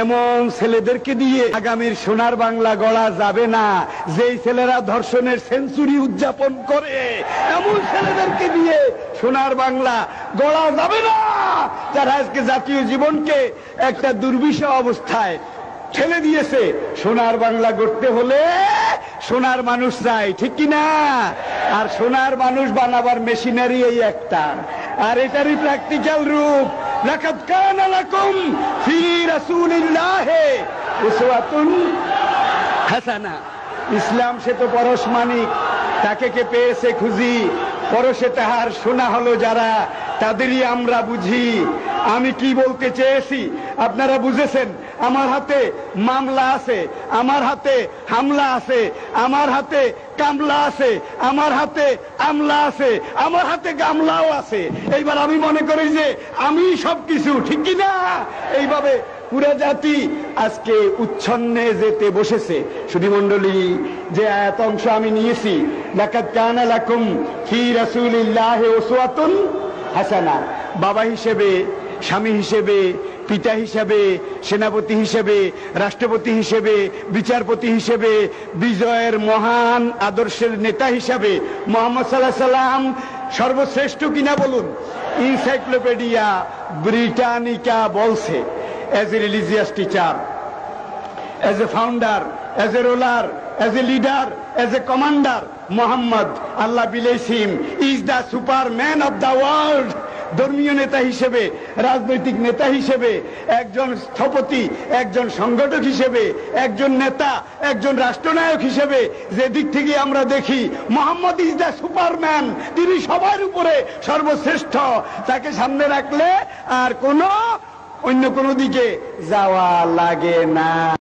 এমন ছেলেদেরকে দিয়ে আগামীর সোনার বাংলা গড়া যাবে না। যেই ছেলেরা ধর্ষণের সেঞ্চুরি উদযাপন করে, এমন ছেলেদেরকে দিয়ে সোনার বাংলা গড়া যাবে না, যারা আজকে জাতীয় জীবনকে একটা দুর্বিষহ অবস্থায় ঠেলে দিয়েছে। সোনার বাংলা গড়তে হলে সোনার মানুষ চাই, ঠিক কিনা? আর সোনার মানুষ বানাবার মেশিনারি এই একটা, আর এটারই প্র্যাকটিক্যাল রূপ। লাকাদ কানা লাকুম ফি রাসূলিল্লাহি উসওয়াতুন হাসানা। ইসলাম সে তো পরশমানিক, তাকে কে পেয়েছে খুঁজি, পরশে তাহার সোনা হলো যারা, তাদেরই আমরা বুঝি। আমি কি বলতে চেয়েছি আপনারা বুঝেছেন? আমার হাতে মামলা আছে, আমার হাতে হামলা আছে, আমার হাতে কামলা আছে, আমার হাতে আমলা আছে, আমার হাতে গামলাও আছে। এইবার আমি মনে করি যে আমি সবকিছু, ঠিক কিনা? এইভাবে পুরো জাতি আজকে উচ্ছন্নে যেতে বসেছে। সুধীমণ্ডলী, যে আয়াত অংশ আমি নিয়েছি, লাকাদ কানা লাকুম ফি রাসূলিল্লাহি উসওয়াতুন হাসানা, বাবা হিসেবে, স্বামী হিসেবে, পিতা হিসেবে, সেনাপতি হিসেবে, রাষ্ট্রপতি হিসেবে, বিচারপতি হিসেবে, বিজয়ের মহান আদর্শের নেতা হিসেবে মুহাম্মদ সাল্লাল্লাহু আলাইহি সাল্লাম সর্বশ্রেষ্ঠ কিনা বলুন? ইনসাইক্লোপিডিয়া ব্রিটানিকা বলছে, as a religious teacher, as a founder, as a ruler, as a leader, as a commander, Muhammad, Allah bless him, is the superman of the world. ধর্মীয় নেতা হিসেবে, রাজনৈতিক নেতা হিসেবে, একজন স্থপতি, একজন সংগঠক হিসেবে, একজন নেতা, একজন রাষ্ট্রনায়ক হিসেবে, যে দিক থেকে আমরা দেখি মোহাম্মদ ইজ দ্য সুপারম্যান। তিনি সবার উপরে সর্বশ্রেষ্ঠ। তাকে সামনে রাখলে আর অন্য কোনো দিকে যাওয়া লাগে না।